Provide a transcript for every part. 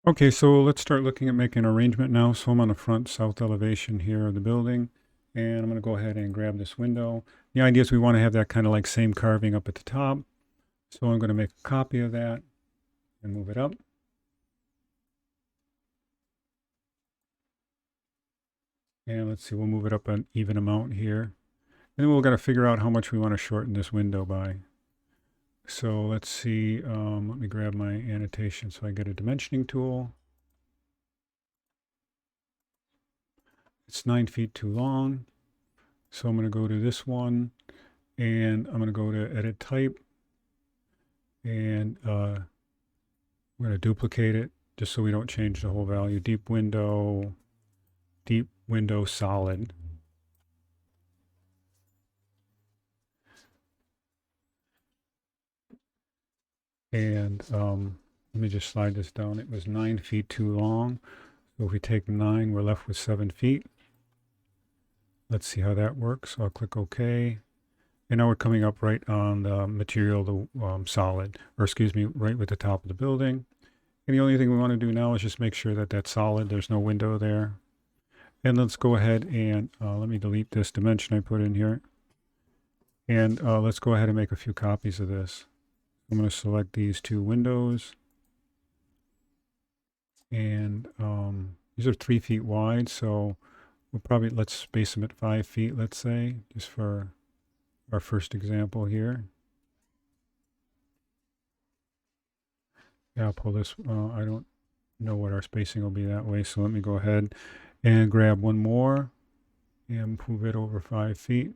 Okay, so let's start looking at making an arrangement now. So I'm on the front south elevation here of the building, and I'm going to go ahead and grab this window. The idea is we want to have that kind of like same carving up at the top. So I'm going to make a copy of that and move it up. And let's see, we'll move it up an even amount here. And then we've got to figure out how much we want to shorten this window by. So let's see, let me grab my annotation so I get a dimensioning tool. It's 9 feet too long. So I'm going to go to this one and I'm going to go to edit type and we're going to duplicate it just so we don't change the whole value. Deep window solid. And let me just slide this down. It was 9 feet too long. So if we take 9, we're left with 7 feet. Let's see how that works. I'll click OK. And now we're coming up right on the material, the solid, or excuse me, right with the top of the building. And the only thing we want to do now is just make sure that that's solid. There's no window there. And let's go ahead and let me delete this dimension I put in here. And let's go ahead and make a few copies of this. I'm going to select these two windows. And these are 3 feet wide, so we'll probably, let's space them at 5 feet, let's say, just for our first example here. Yeah, I'll pull this. I don't know what our spacing will be that way, so let me go ahead and grab one more and move it over 5 feet.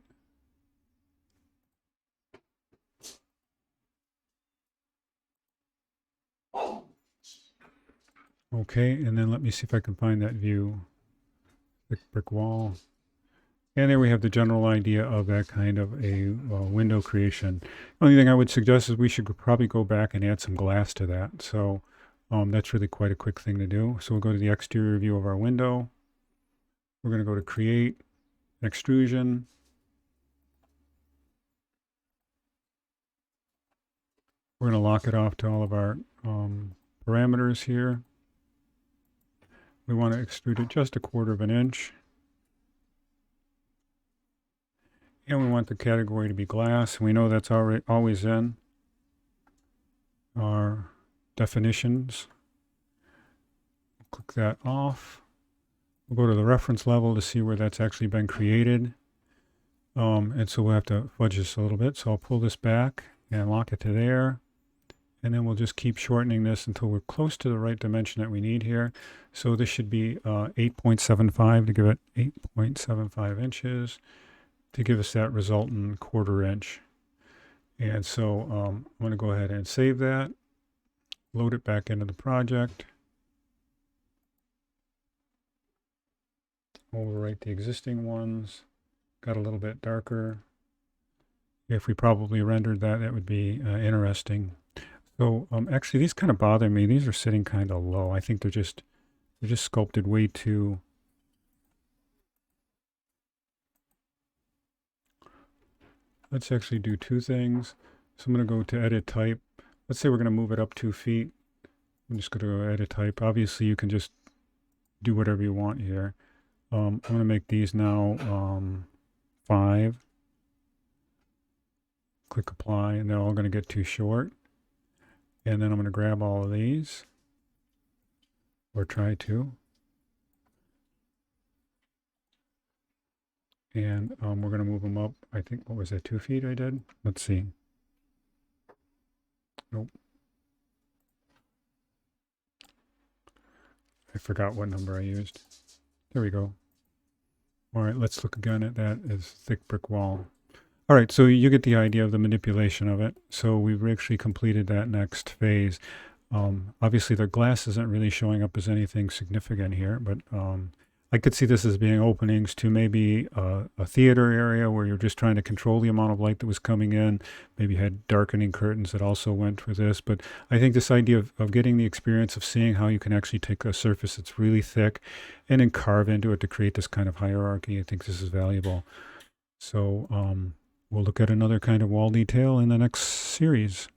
Okay, and then let me see if I can find that view. Thick brick wall. And there we have the general idea of that kind of a window creation. The only thing I would suggest is we should probably go back and add some glass to that. So that's really quite a quick thing to do. So we'll go to the exterior view of our window. We're going to go to create, extrusion. We're going to lock it off to all of our parameters here. We want to extrude it just 1/4 of an inch. And we want the category to be glass. We know that's already always in our definitions. Click that off. We'll go to the reference level to see where that's actually been created. And so we'll have to fudge this a little bit. So I'll pull this back and lock it to there. And then we'll just keep shortening this until we're close to the right dimension that we need here. So this should be 8.75 to give it 8.75 inches to give us that resultant 1/4 inch. And so I'm going to go ahead and save that, load it back into the project, overwrite the existing ones, got a little bit darker. If we probably rendered that, that would be interesting. So actually these kind of bother me. These are sitting kind of low. I think they're just sculpted way too. Let's actually do two things. So I'm going to go to edit type. Let's say we're going to move it up 2 feet. I'm just going to go edit type. Obviously you can just do whatever you want here. I'm going to make these now 5. Click apply, and they're all going to get too short. And then I'm going to grab all of these, or try to. And we're going to move them up. I think, what was that, 2 feet I did? Let's see. Nope. I forgot what number I used. There we go. All right, let's look again at that as thick brick wall. All right, so you get the idea of the manipulation of it. So we've actually completed that next phase. Obviously, the glass isn't really showing up as anything significant here, but I could see this as being openings to maybe a theater area where you're just trying to control the amount of light that was coming in. Maybe you had darkening curtains that also went with this. But I think this idea of getting the experience of seeing how you can actually take a surface that's really thick and then carve into it to create this kind of hierarchy, I think this is valuable. So we'll look at another kind of wall detail in the next series.